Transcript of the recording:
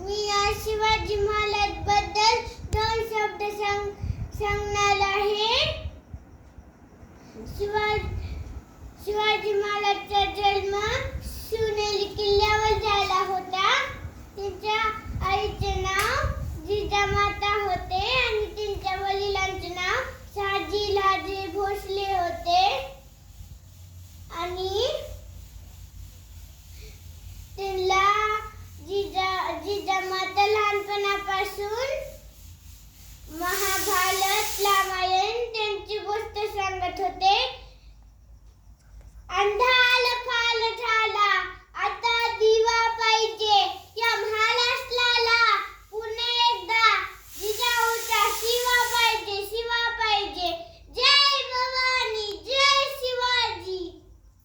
मी आज शिवाजी महाराज बद्दल दोन शब्द सांगणार आहे. शिवाजी महाराजचा जन्म शिवनेरी किल्ल्यावर झाला होता. त्यांच्या आईचे नाव जिजामाता होते आणि त्यांच्या वडिलांचे नाव शहाजी भोसले होते. आणि त्यांना जिजामाता लहानपणापासून महाभारत रामायण त्यांची गोष्ट सांगत होते. अंधा